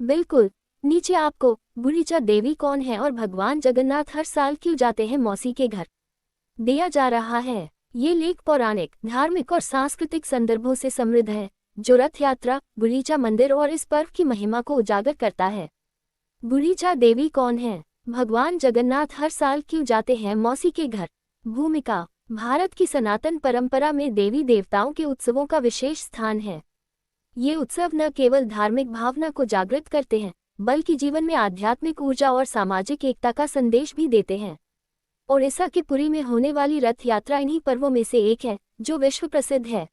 बिल्कुल। नीचे आपको गुड़ीचा देवी कौन है और भगवान जगन्नाथ हर साल क्यों जाते हैं मौसी के घर दिया जा रहा है। ये लेख पौराणिक, धार्मिक और सांस्कृतिक संदर्भों से समृद्ध है, जो रथ यात्रा, गुड़ीचा मंदिर और इस पर्व की महिमा को उजागर करता है। गुड़ीचा देवी कौन है? भगवान जगन्नाथ हर साल क्यों जाते हैं मौसी के घर? भूमिका: भारत की सनातन परंपरा में देवी देवताओं के उत्सवों का विशेष स्थान है। ये उत्सव न केवल धार्मिक भावना को जागृत करते हैं, बल्कि जीवन में आध्यात्मिक ऊर्जा और सामाजिक एकता का संदेश भी देते हैं। ओडिशा के पुरी में होने वाली रथ यात्रा इन्हीं पर्वों में से एक है, जो विश्व प्रसिद्ध है।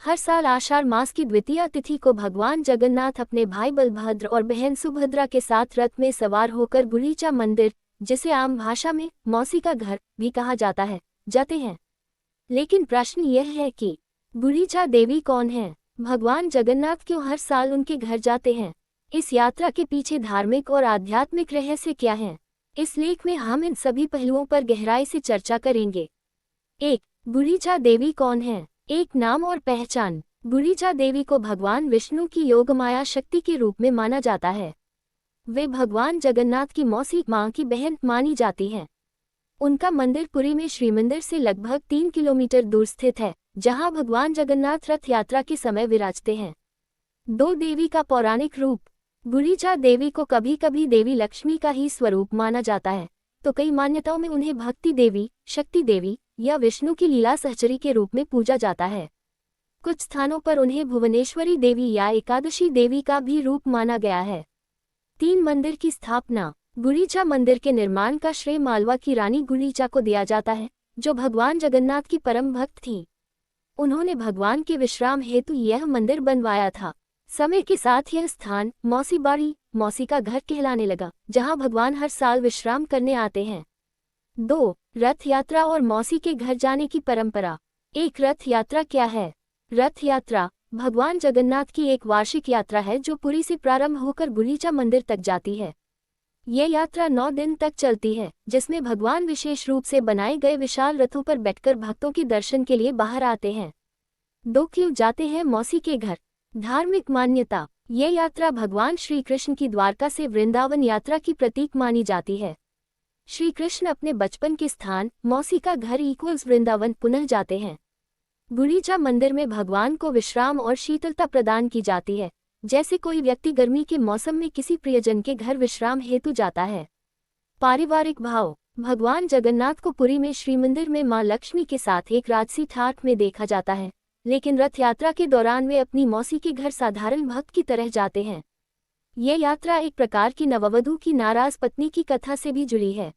हर साल आषाढ़ मास की द्वितीया तिथि को भगवान जगन्नाथ अपने भाई बलभद्र और बहन सुभद्रा के साथ रथ में सवार होकर गुड़ीचा मंदिर, जिसे आम भाषा में मौसी का घर भी कहा जाता है, जाते हैं। लेकिन प्रश्न यह है कि गुड़ीचा देवी कौन है? भगवान जगन्नाथ क्यों हर साल उनके घर जाते हैं? इस यात्रा के पीछे धार्मिक और आध्यात्मिक रहस्य क्या है? इस लेख में हम इन सभी पहलुओं पर गहराई से चर्चा करेंगे। 1. गुड़ीचा देवी कौन है? एक नाम और पहचान। गुड़ीचा देवी को भगवान विष्णु की योगमाया शक्ति के रूप में माना जाता है। वे भगवान जगन्नाथ की मौसी मां की बहन मानी जाती हैं। उनका मंदिर पुरी में श्रीमंदिर से लगभग 3 किलोमीटर दूर स्थित है, जहां भगवान जगन्नाथ रथ यात्रा के समय विराजते हैं। 2. देवी का पौराणिक रूप। गुड़ीचा देवी को कभी कभी देवी लक्ष्मी का ही स्वरूप माना जाता है, तो कई मान्यताओं में उन्हें भक्ति देवी, शक्ति देवी या विष्णु की लीला सहचरी के रूप में पूजा जाता है। कुछ स्थानों पर उन्हें भुवनेश्वरी देवी या एकादशी देवी का भी रूप माना गया है। 3. मंदिर की स्थापना। गुड़ीचा मंदिर के निर्माण का श्रेय मालवा की रानी गुड़ीचा को दिया जाता है, जो भगवान जगन्नाथ की परम भक्त थीं। उन्होंने भगवान के विश्राम हेतु यह मंदिर बनवाया था। समय के साथ यह स्थान मौसी बाड़ी, मौसी का घर कहलाने लगा, जहां भगवान हर साल विश्राम करने आते हैं। 2. रथ यात्रा और मौसी के घर जाने की परंपरा। एक रथ यात्रा क्या है? रथ यात्रा भगवान जगन्नाथ की एक वार्षिक यात्रा है, जो पुरी से प्रारंभ होकर गुड़ीचा मंदिर तक जाती है। यह यात्रा 9 दिन तक चलती है, जिसमें भगवान विशेष रूप से बनाए गए विशाल रथों पर बैठकर भक्तों के दर्शन के लिए बाहर आते हैं। 2. क्यों जाते हैं मौसी के घर? धार्मिक मान्यता। यह यात्रा भगवान श्री कृष्ण की द्वारका से वृंदावन यात्रा की प्रतीक मानी जाती है। श्री कृष्ण अपने बचपन के स्थान मौसी का घर वृंदावन पुनः जाते हैं। गुड़ीचा मंदिर में भगवान को विश्राम और शीतलता प्रदान की जाती है, जैसे कोई व्यक्ति गर्मी के मौसम में किसी प्रियजन के घर विश्राम हेतु जाता है। पारिवारिक भाव। भगवान जगन्नाथ को पुरी में श्रीमंदिर में मां लक्ष्मी के साथ एक राजसी ठाठ में देखा जाता है, लेकिन रथ यात्रा के दौरान वे अपनी मौसी के घर साधारण भक्त की तरह जाते हैं। यह यात्रा एक प्रकार की नववधू की नाराज पत्नी की कथा से भी जुड़ी है।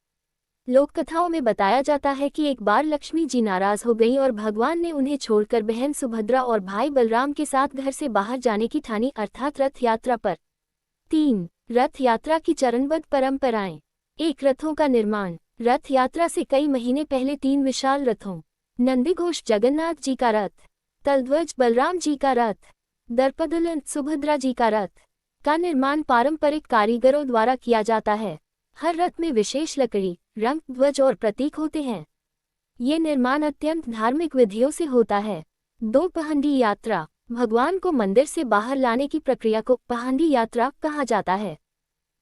लोक कथाओं में बताया जाता है कि एक बार लक्ष्मी जी नाराज हो गईं और भगवान ने उन्हें छोड़कर बहन सुभद्रा और भाई बलराम के साथ घर से बाहर जाने की ठानी, अर्थात रथ यात्रा पर। 3. रथ यात्रा की चरणबद्ध परंपराएं। 1. रथों का निर्माण। रथ यात्रा से कई महीने पहले 3 विशाल रथों, नंदीघोष जगन्नाथ जी का रथ, तलध्वज बलराम जी का रथ, दर्पदलन सुभद्रा जी का रथ का निर्माण पारंपरिक कारीगरों द्वारा किया जाता है। हर रथ में विशेष लकड़ी, रंग, ध्वज और प्रतीक होते हैं। ये निर्माण अत्यंत धार्मिक विधियों से होता है। 2. पहंडी यात्रा। भगवान को मंदिर से बाहर लाने की प्रक्रिया को पहंडी यात्रा कहा जाता है।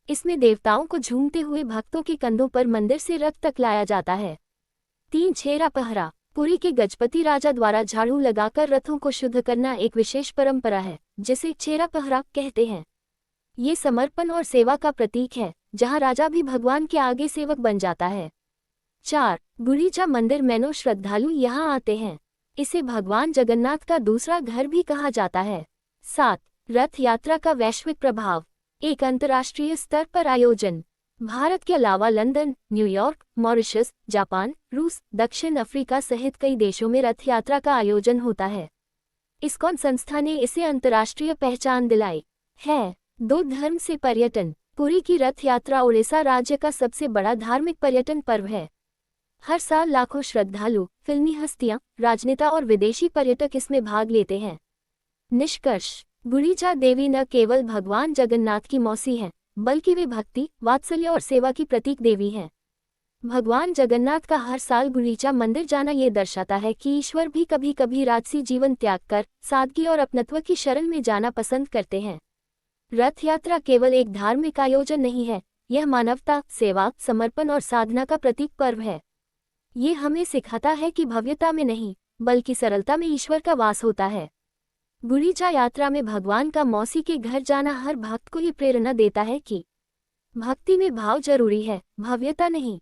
इसमें देवताओं को झूमते हुए भक्तों के कंधों पर मंदिर से रथ तक लाया जाता है। 3. छेरा पहरा। पुरी के गजपति राजा द्वारा झाड़ू लगाकर रथों को शुद्ध करना एक विशेष परंपरा है, जिसे छेरा पहरा कहते हैं। ये समर्पण और सेवा का प्रतीक है, जहां राजा भी भगवान के आगे सेवक बन जाता है। 4. गुड़ीचा मंदिर में श्रद्धालु यहां आते हैं। इसे भगवान जगन्नाथ का दूसरा घर भी कहा जाता है। 7. रथ यात्रा का वैश्विक प्रभाव। एक अंतर्राष्ट्रीय स्तर पर आयोजन। भारत के अलावा लंदन, न्यूयॉर्क, मॉरिशस, जापान, रूस, दक्षिण अफ्रीका सहित कई देशों में रथ यात्रा का आयोजन होता है। इस्कॉन संस्था ने इसे अंतर्राष्ट्रीय पहचान दिलाई है। 2. धर्म से पर्यटन। पुरी की रथ यात्रा ओडिशा राज्य का सबसे बड़ा धार्मिक पर्यटन पर्व है। हर साल लाखों श्रद्धालु, फिल्मी हस्तियां, राजनेता और विदेशी पर्यटक इसमें भाग लेते हैं। निष्कर्ष। गुड़ीचा देवी न केवल भगवान जगन्नाथ की मौसी हैं, बल्कि वे भक्ति, वात्सल्य और सेवा की प्रतीक देवी हैं। भगवान जगन्नाथ का हर साल गुड़ीचा मंदिर जाना ये दर्शाता है कि ईश्वर भी कभी कभी राजसी जीवन त्याग कर सादगी और अपनत्व की शरण में जाना पसंद करते हैं। रथ यात्रा केवल एक धार्मिक आयोजन नहीं है, यह मानवता, सेवा, समर्पण और साधना का प्रतीक पर्व है। ये हमें सिखाता है कि भव्यता में नहीं, बल्कि सरलता में ईश्वर का वास होता है। गुड़ीचा यात्रा में भगवान का मौसी के घर जाना हर भक्त को ये प्रेरणा देता है कि भक्ति में भाव जरूरी है, भव्यता नहीं।